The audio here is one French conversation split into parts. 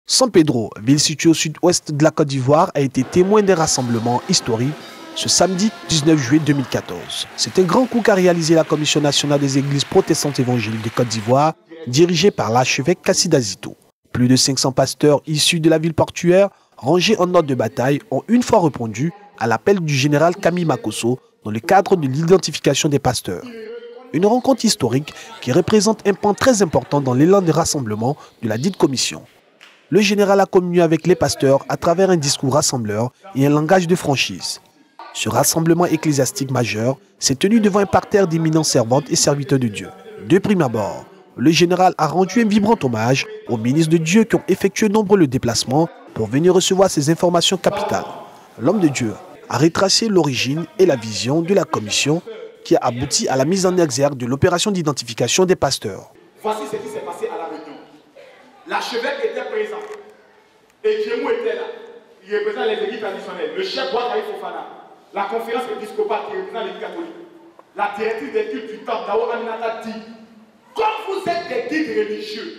San Pedro, ville située au sud-ouest de la Côte d'Ivoire, a été témoin d'un rassemblement historique ce samedi 19 juillet 2014. C'est un grand coup qu'a réalisé la Commission nationale des églises protestantes évangéliques de Côte d'Ivoire, dirigée par l'archevêque Kassida Zito. Plus de 500 pasteurs issus de la ville portuaire, rangés en ordre de bataille, ont une fois répondu à l'appel du général Camille Makosso dans le cadre de l'identification des pasteurs. Une rencontre historique qui représente un point très important dans l'élan de rassemblement de la dite commission. Le général a communié avec les pasteurs à travers un discours rassembleur et un langage de franchise. Ce rassemblement ecclésiastique majeur s'est tenu devant un parterre d'éminentes servantes et serviteurs de Dieu. De prime abord, le général a rendu un vibrant hommage aux ministres de Dieu qui ont effectué nombreux déplacements pour venir recevoir ces informations capitales. L'homme de Dieu a retracé l'origine et la vision de la commission qui a abouti à la mise en exergue de l'opération d'identification des pasteurs. Voici ce qui s'est passé à la réunion. L'archevêque était présent et Djemou était là. Il représente les églises traditionnelles. Le chef Bois-Kaï Fofana, la conférence épiscopale qui représente l'église catholique, la directrice des cultes du temple, Dao Aminata dit, comme vous êtes des guides religieux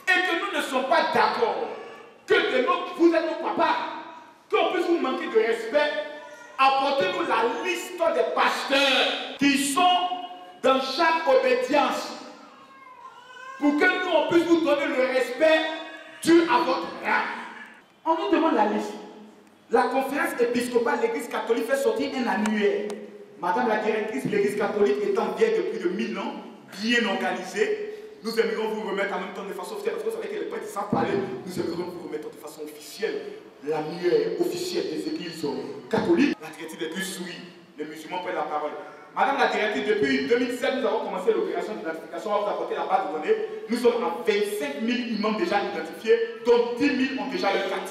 et que nous ne sommes pas d'accord, que vous êtes nos papas, qu'on puisse vous manquer de respect, apportez-nous la liste des pasteurs qui sont dans chaque obédience pour que nous on puisse vous donner le respect dû à votre rang. On nous demande la liste. La conférence épiscopale de l'Église catholique fait sortir un annuaire. Madame la directrice de l'Église catholique étant vieille depuis de 1000 ans, bien organisée, nous aimerions vous remettre en même temps de façon officielle, parce que vous savez que les prêtres sans parler, nous aimerions vous remettre de façon officielle l'annuaire officiel des églises catholiques. La directrice des plus souris, les musulmans prennent la parole. Madame la directrice, depuis 2007, nous avons commencé l'opération d'identification. On va vous apporter la base de données. Nous sommes à 25 000 imams déjà identifiés, dont 10 000 ont déjà le carte.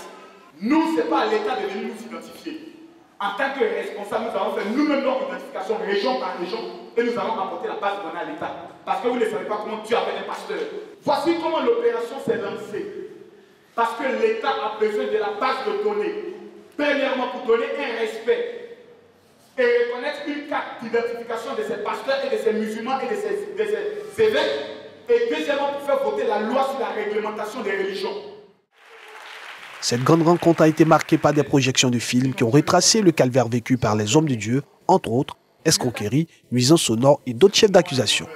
Nous, ce n'est pas à l'État de venir nous identifier. En tant que responsable, nous allons faire nous-mêmes notre identification région par région et nous allons apporter la base de données à l'État. Parce que vous ne savez pas comment Dieu appelle un pasteur. Voici comment l'opération s'est lancée. Parce que l'État a besoin de la base de données. Premièrement, pour donner un respect et reconnaître une carte d'identification de ces pasteurs et de ces musulmans et de ces évêques. Et deuxièmement, pour faire voter la loi sur la réglementation des religions. Cette grande rencontre a été marquée par des projections de films qui ont retracé le calvaire vécu par les hommes de Dieu, entre autres, escroquerie, nuisances sonores et d'autres chefs d'accusation.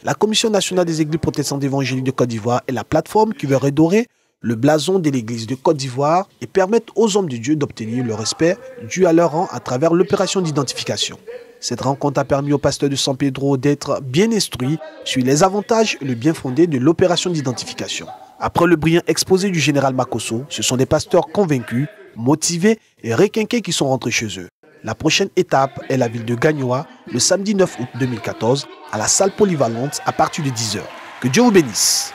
La Commission nationale des églises protestantes évangéliques de Côte d'Ivoire est la plateforme qui veut redorer le blason de l'église de Côte d'Ivoire et permettre aux hommes de Dieu d'obtenir le respect dû à leur rang à travers l'opération d'identification. Cette rencontre a permis aux pasteurs de San Pedro d'être bien instruits sur les avantages et le bien fondé de l'opération d'identification. Après le brillant exposé du général Makosso, ce sont des pasteurs convaincus, motivés et requinqués qui sont rentrés chez eux. La prochaine étape est la ville de Gagnoa, le samedi 9 août 2014, à la salle polyvalente à partir de 10 h. Que Dieu vous bénisse.